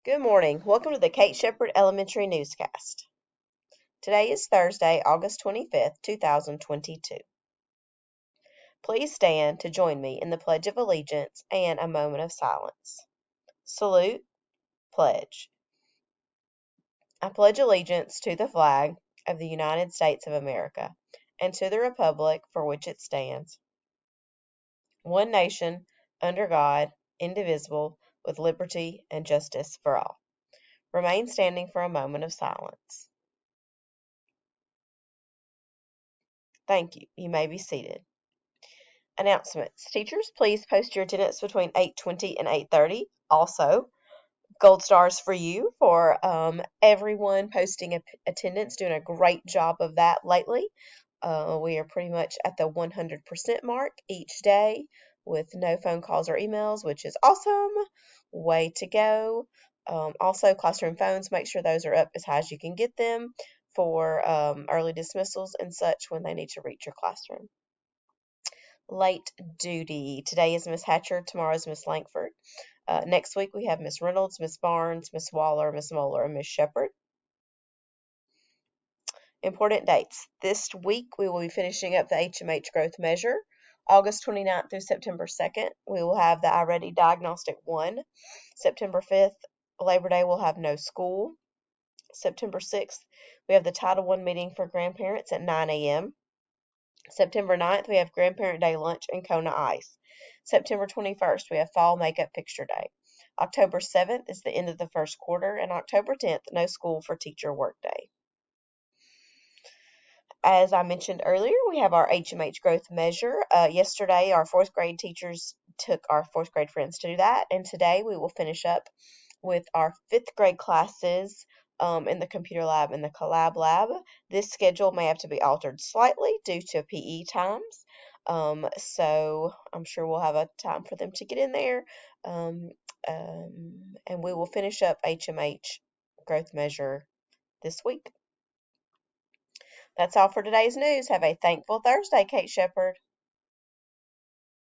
Good morning. Welcome to the Kate Shepherd Elementary Newscast. Today is Thursday, August 25th, 2022. Please stand to join me in the Pledge of Allegiance and a moment of silence. Salute, pledge. I pledge allegiance to the flag of the United States of America and to the republic for which it stands, one nation, under God, indivisible, with liberty and justice for all. Remain standing for a moment of silence. Thank you. You may be seated. Announcements. Teachers, please post your attendance between 8:20 and 8:30. Also, gold stars for you for everyone posting attendance, doing a great job of that lately. We are pretty much at the 100% mark each day with no phone calls or emails, which is awesome. Way to go. Also, classroom phones, make sure those are up as high as you can get them for early dismissals and such when they need to reach your classroom. Late duty. Today is Miss Hatcher, tomorrow is Miss Langford. Next week we have Miss Reynolds, Miss Barnes, Miss Waller, Miss Moeller, and Miss Shepherd. Important dates. This week we will be finishing up the HMH growth measure. August 29th through September 2nd, we will have the iReady Diagnostic 1. September 5th, Labor Day, we'll have no school. September 6th, we have the Title I meeting for grandparents at 9 a.m. September 9th, we have Grandparent Day lunch and Kona Ice. September 21st, we have Fall Makeup Picture Day. October 7th is the end of the first quarter, and October 10th, no school for Teacher Work Day. As I mentioned earlier, we have our HMH growth measure. Yesterday, our fourth grade teachers took our fourth grade friends to do that, and today we will finish up with our fifth grade classes in the computer lab and the collab lab. This schedule may have to be altered slightly due to PE times. So I'm sure we'll have a time for them to get in there. And we will finish up HMH growth measure this week. That's all for today's news. Have a thankful Thursday, Kate Shepherd.